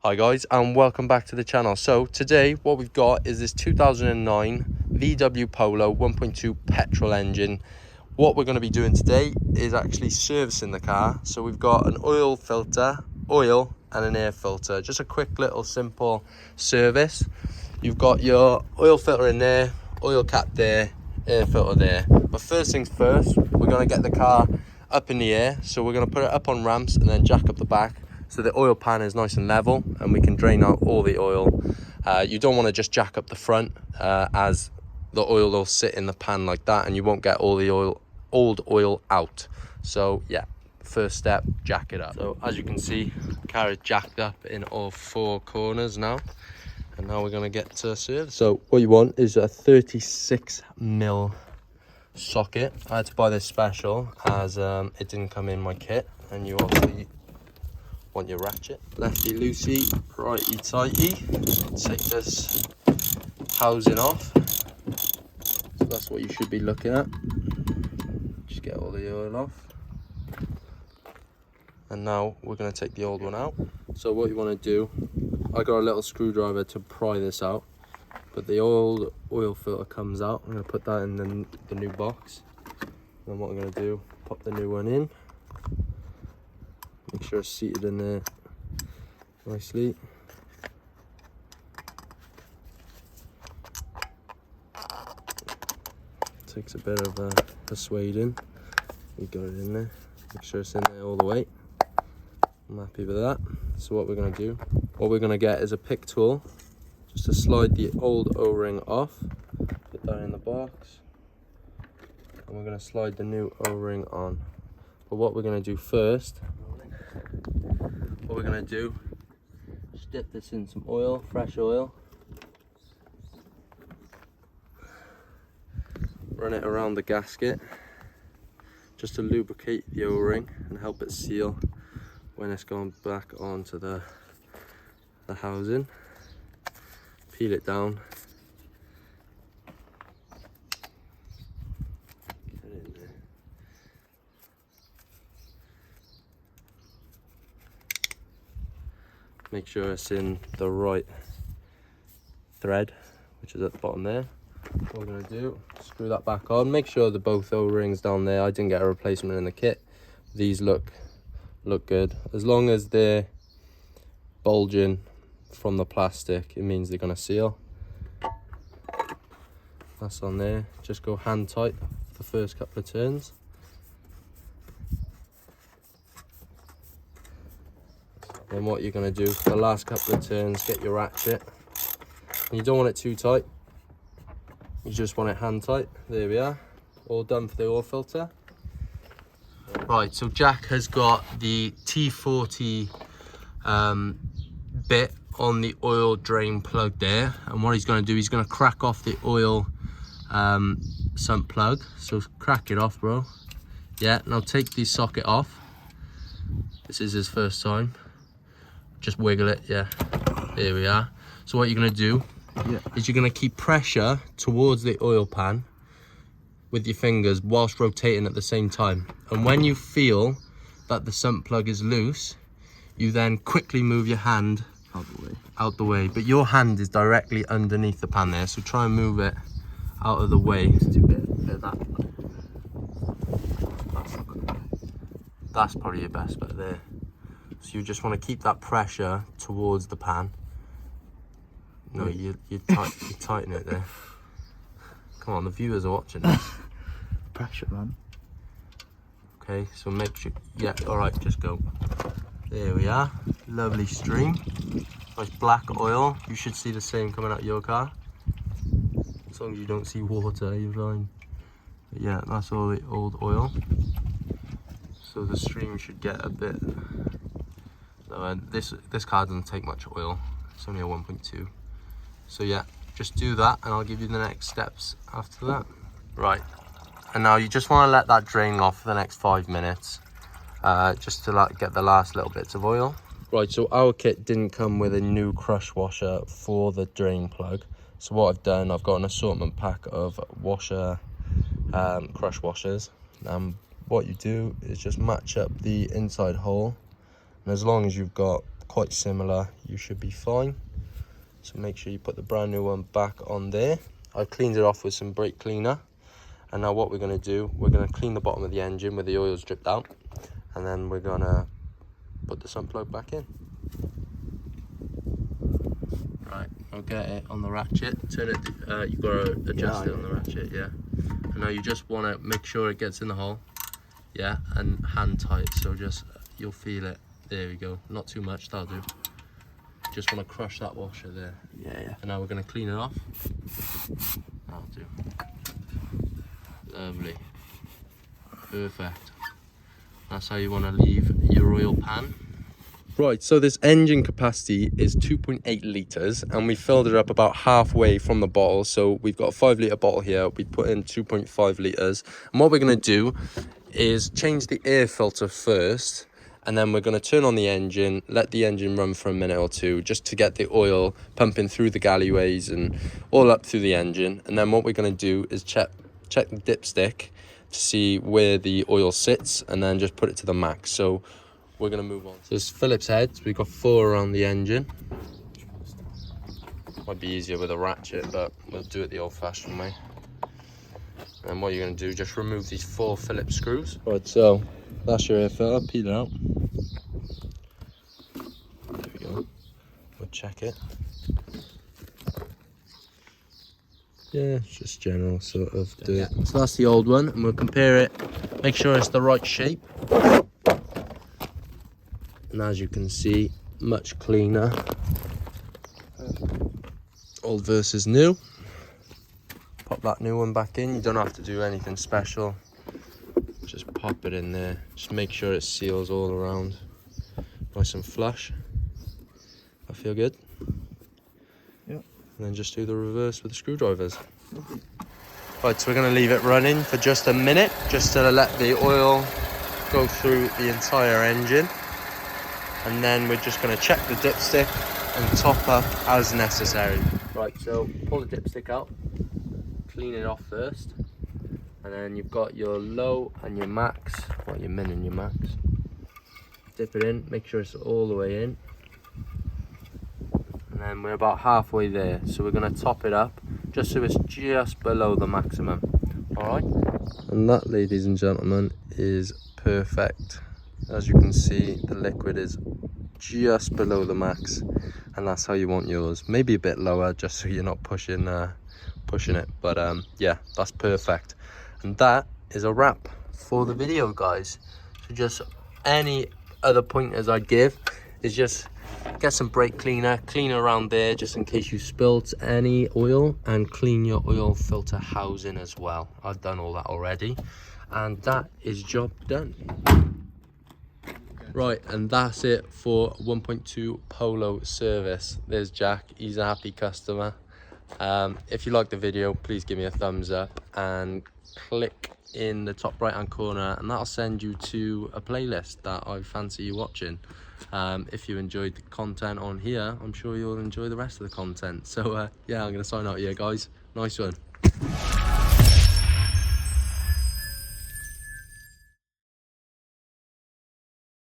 Hi guys, and welcome back to the channel. So today what we've got is this 2009 VW Polo 1.2 petrol engine. What we're going to be doing today is actually servicing the car. So we've got an oil filter, oil and an air filter. Just a quick little simple service. You've got your oil filter in there, oil cap there, air filter there. But first things first, we're going to get the car up in the air. So we're going to put it up on ramps and then jack up the back, so the oil pan is nice and level and we can drain out all the oil. You don't want to just jack up the front as the oil will sit in the pan like that and you won't get all the old oil out. So yeah, first step, jack it up. So as you can see, car is jacked up in all four corners now. And now we're going to get to service. So what you want is a 36mm socket. I had to buy this special as it didn't come in my kit. And you obviously want your ratchet. Lefty loosey, righty tighty. Take this housing off. So that's what you should be looking at. Just get all the oil off. And now we're going to take the old one out. So what you want to do, I got a little screwdriver to pry this out, but the old oil filter comes out. I'm going to put that in the new box. Then what I'm going to do, pop the new one in. Make sure it's seated in there nicely. Takes a bit of persuading. We got it in there. Make sure it's in there all the way. I'm happy with that. So what we're going to do, what we're going to get is a pick tool, just to slide the old O-ring off. Put that in the box. And we're going to slide the new O-ring on. But what we're going to do first, what we're going to do is dip this in some oil, fresh oil. Run it around the gasket just to lubricate the O-ring and help it seal when it's going back onto the housing. Peel it down. Get it in there. Make sure it's in the right thread, which is at the bottom there. What we're going to do, screw that back on. Make sure that both O-rings down there, I didn't get a replacement in the kit. These look good. As long as they're bulging from the plastic, it means they're going to seal. That's on there. Just go hand tight for the first couple of turns. Then what you're going to do for the last couple of turns, get your ratchet. And you don't want it too tight. You just want it hand tight. There we are. All done for the oil filter. Right, so Jack has got the T40 bit on the oil drain plug there. And what he's going to do, he's going to crack off the oil sump plug. So crack it off, bro. Yeah, now take the socket off. This is his first time. Just wiggle it, yeah. There we are. So what you're going to do is you're going to keep pressure towards the oil pan with your fingers whilst rotating at the same time. And when you feel that the sump plug is loose, you then quickly move your hand out the way. But your hand is directly underneath the pan there, so try and move it out of the way. That's probably your best bet there. So you just want to keep that pressure towards the pan. No, you tighten it there. Come on, the viewers are watching this. Pressure, man. Okay, so make sure, yeah, all right, just go. There we are, lovely stream. Nice black oil. You should see the same coming out of your car. As long as you don't see water, you're fine. But yeah, that's all the old oil. So the stream should get a bit. So, this car doesn't take much oil. It's only a 1.2. So yeah, just do that and I'll give you the next steps after that. Right, and now you just want to let that drain off for the next 5 minutes, just to get the last little bits of oil. Right, so our kit didn't come with a new crush washer for the drain plug. So what I've done, I've got an assortment pack of crush washers. What you do is just match up the inside hole, and as long as you've got quite similar, you should be fine. So make sure you put the brand new one back on there. I cleaned it off with some brake cleaner. And now what we're going to do, we're going to clean the bottom of the engine where the oil's dripped out. And then we're going to put the sump plug back in. Right, I'll get it on the ratchet. Turn it, you've got to adjust it on the ratchet, yeah. And now you just want to make sure it gets in the hole. Yeah, and hand tight, so just, you'll feel it. There we go, not too much, that'll do. Just want to crush that washer there. Yeah. And now we're going to clean it off. That'll do. Lovely. Perfect. That's how you want to leave your oil pan. Right, so this engine capacity is 2.8 litres and we filled it up about halfway from the bottle. So we've got a 5 litre bottle here, we put in 2.5 litres. And what we're going to do is change the air filter first, and then we're going to turn on the engine, let the engine run for a minute or two just to get the oil pumping through the galleyways and all up through the engine. And then what we're going to do is check the dipstick to see where the oil sits and then just put it to the max. So we're going to move on. So it's Phillips heads, we've got 4 around the engine. Might be easier with a ratchet, but we'll do it the old fashioned way. And what you're going to do, just remove these 4 Phillips screws. Right, so that's your air filter, peel it out. There we go. We'll check it. Yeah, it's just general sort of do it. So that's the old one, and we'll compare it, make sure it's the right shape. And as you can see, much cleaner. Old versus new. Pop that new one back in. You don't have to do anything special. Just pop it in there. Just make sure it seals all around. Nice and flush. I feel good. Yep. And then just do the reverse with the screwdrivers. Right, so we're going to leave it running for just a minute, just to let the oil go through the entire engine. And then we're just going to check the dipstick and top up as necessary. Right, so pull the dipstick out, clean it off first, and then you've got your low and your max, well, your min and your max. Dip it in, make sure it's all the way in. And then we're about halfway there, so we're going to top it up just so it's just below the maximum. Alright? And that, ladies and gentlemen, is perfect. As you can see, the liquid is just below the max, and that's how you want yours. Maybe a bit lower, just so you're not pushing it. But yeah, that's perfect. And that is a wrap for the video, guys. So just any other pointers I'd give is just get some brake cleaner, clean around there just in case you spilt any oil, and clean your oil filter housing as well. I've done all that already, and that is job done. Right, and that's it for 1.2 Polo service. There's Jack, he's a happy customer. If you like the video, please give me a thumbs up and click in the top right hand corner, and that'll send you to a playlist that I fancy you watching. If you enjoyed the content on here, I'm sure you'll enjoy the rest of the content. So yeah, I'm gonna sign out here, guys. Nice one.